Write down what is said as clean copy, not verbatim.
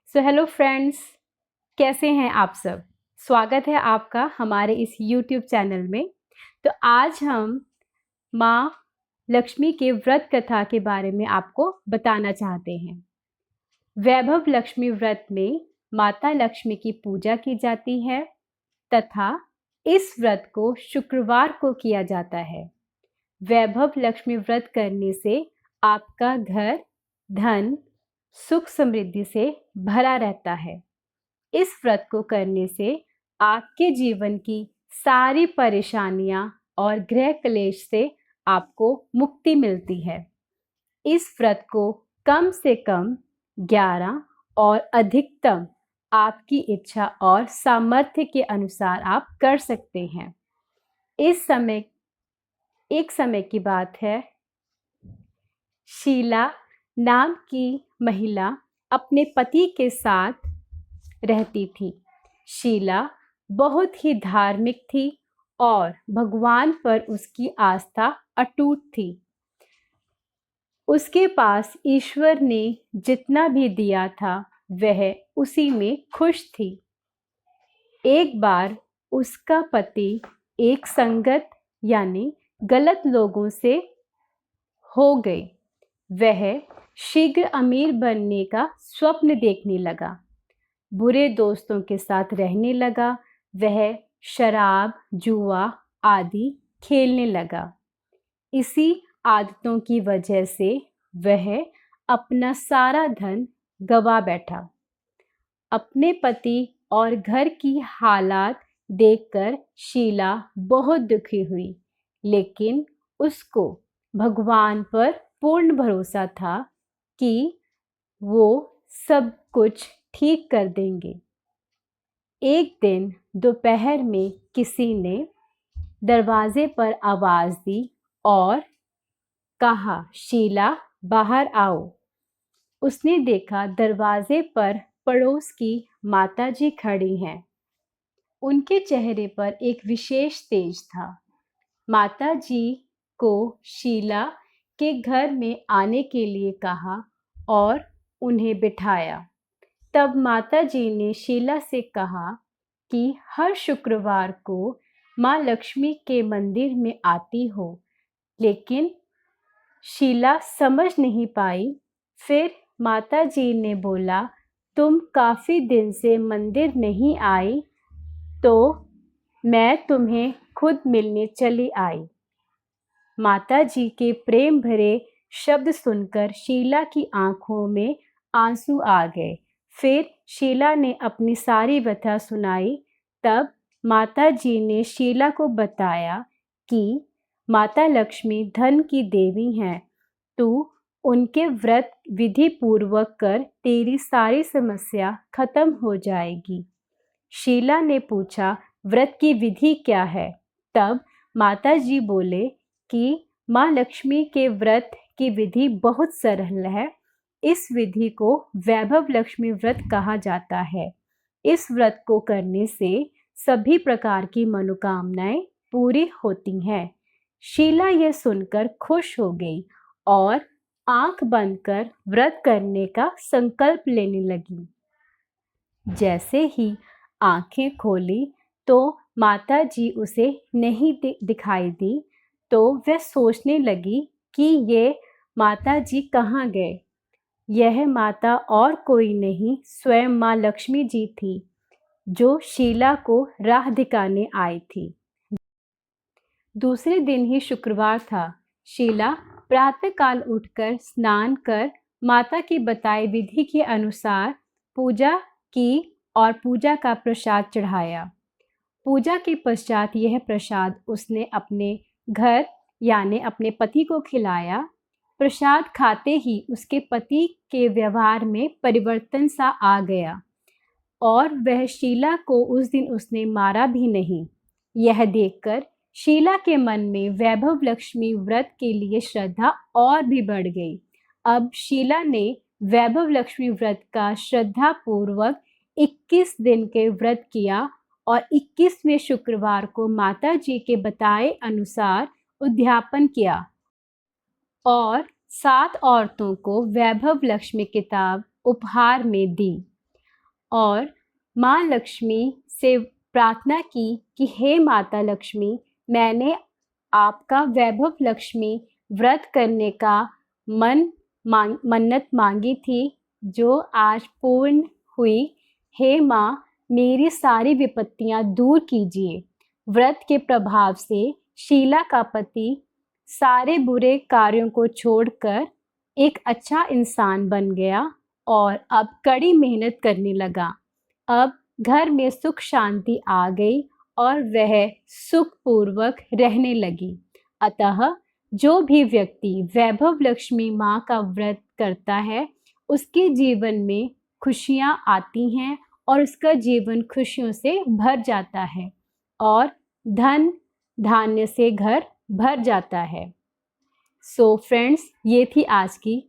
Hello friends, कैसे हैं आप सब। स्वागत है आपका हमारे इस यूट्यूब चैनल में। तो आज हम माँ लक्ष्मी के व्रत कथा के बारे में आपको बताना चाहते हैं। वैभव लक्ष्मी व्रत में माता लक्ष्मी की पूजा की जाती है तथा इस व्रत को शुक्रवार को किया जाता है। वैभव लक्ष्मी व्रत करने से आपका घर धन सुख समृद्धि से भरा रहता है। इस व्रत को करने से आपके जीवन की सारी परेशानियां और ग्रह क्लेश से आपको मुक्ति मिलती है। इस व्रत को कम से कम 11 और अधिकतम आपकी इच्छा और सामर्थ्य के अनुसार आप कर सकते हैं। एक समय की बात है, शीला नाम की महिला अपने पति के साथ रहती थी। शीला बहुत ही धार्मिक थी और भगवान पर उसकी आस्था अटूट थी। उसके पास ईश्वर ने जितना भी दिया था वह उसी में खुश थी। एक बार उसका पति एक संगत यानी गलत लोगों से हो गए। वह शीघ्र अमीर बनने का स्वप्न देखने लगा, बुरे दोस्तों के साथ रहने लगा। वह शराब जुआ आदि खेलने लगा। इसी आदतों की वजह से वह अपना सारा धन गवा बैठा। अपने पति और घर की हालात देखकर शीला बहुत दुखी हुई, लेकिन उसको भगवान पर पूर्ण भरोसा था कि वो सब कुछ ठीक कर देंगे। एक दिन दोपहर में किसी ने दरवाजे पर आवाज दी और कहा, शीला बाहर आओ। उसने देखा दरवाजे पर पड़ोस की माताजी खड़ी हैं। उनके चेहरे पर एक विशेष तेज था। माताजी को शीला के घर में आने के लिए कहा और उन्हें बिठाया। तब माताजी ने शीला से कहा कि हर शुक्रवार को माँ लक्ष्मी के मंदिर में आती हो, लेकिन शीला समझ नहीं पाई। फिर माताजी ने बोला, तुम काफ़ी दिन से मंदिर नहीं आई तो मैं तुम्हें खुद मिलने चली आई। माताजी के प्रेम भरे शब्द सुनकर शीला की आंखों में आंसू आ गए। फिर शीला ने अपनी सारी व्यथा सुनाई। तब माताजी ने शीला को बताया कि माता लक्ष्मी धन की देवी हैं। तू उनके व्रत विधि पूर्वक कर तेरी सारी समस्या खत्म हो जाएगी। शीला ने पूछा, व्रत की विधि क्या है? तब माताजी बोले कि माँ लक्ष्मी के व्रत की विधि बहुत सरल है। इस विधि को वैभव लक्ष्मी व्रत कहा जाता है। इस व्रत को करने से सभी प्रकार की मनोकामनाएं पूरी होती हैं। शीला यह सुनकर खुश हो गई और आंख बंद कर व्रत करने का संकल्प लेने लगी। जैसे ही आंखें खोली तो माताजी उसे नहीं दिखाई दी, तो वह सोचने लगी कि ये माताजी कहाँ गए। यह माता और कोई नहीं, स्वयं माँ लक्ष्मी जी थी, जो शीला को राह दिखाने आई थी। दूसरे दिन ही शुक्रवार था। शीला प्रातःकाल उठकर स्नान कर माता की बताई विधि के अनुसार पूजा की और पूजा का प्रसाद चढ़ाया। पूजा के पश्चात यह प्रसाद उसने अपने घर यानी अपने पति को खिलाया। प्रसाद खाते ही उसके पति के व्यवहार में परिवर्तन सा आ गया और वह शीला को उस दिन उसने मारा भी नहीं। यह देखकर शीला के मन में वैभव लक्ष्मी व्रत के लिए श्रद्धा और भी बढ़ गई। अब शीला ने वैभव लक्ष्मी व्रत का श्रद्धा पूर्वक 21 दिन के व्रत किया और 21वें शुक्रवार को माता जी के बताए अनुसार उद्यापन किया और 7 औरतों को वैभव लक्ष्मी किताब उपहार में दी। और माँ लक्ष्मी से प्रार्थना की कि हे माता लक्ष्मी, मैंने आपका वैभव लक्ष्मी व्रत करने का मन्नत मांगी थी, जो आज पूर्ण हुई। हे माँ, मेरी सारी विपत्तियां दूर कीजिए। व्रत के प्रभाव से शीला का पति सारे बुरे कार्यों को छोड़कर एक अच्छा इंसान बन गया और अब कड़ी मेहनत करने लगा। अब घर में सुख शांति आ गई और वह सुखपूर्वक रहने लगी। अतः जो भी व्यक्ति वैभव लक्ष्मी माँ का व्रत करता है, उसके जीवन में खुशियाँ आती हैं और उसका जीवन खुशियों से भर जाता है और धन धान्य से घर भर जाता है। सो फ्रेंड्स, ये थी आज की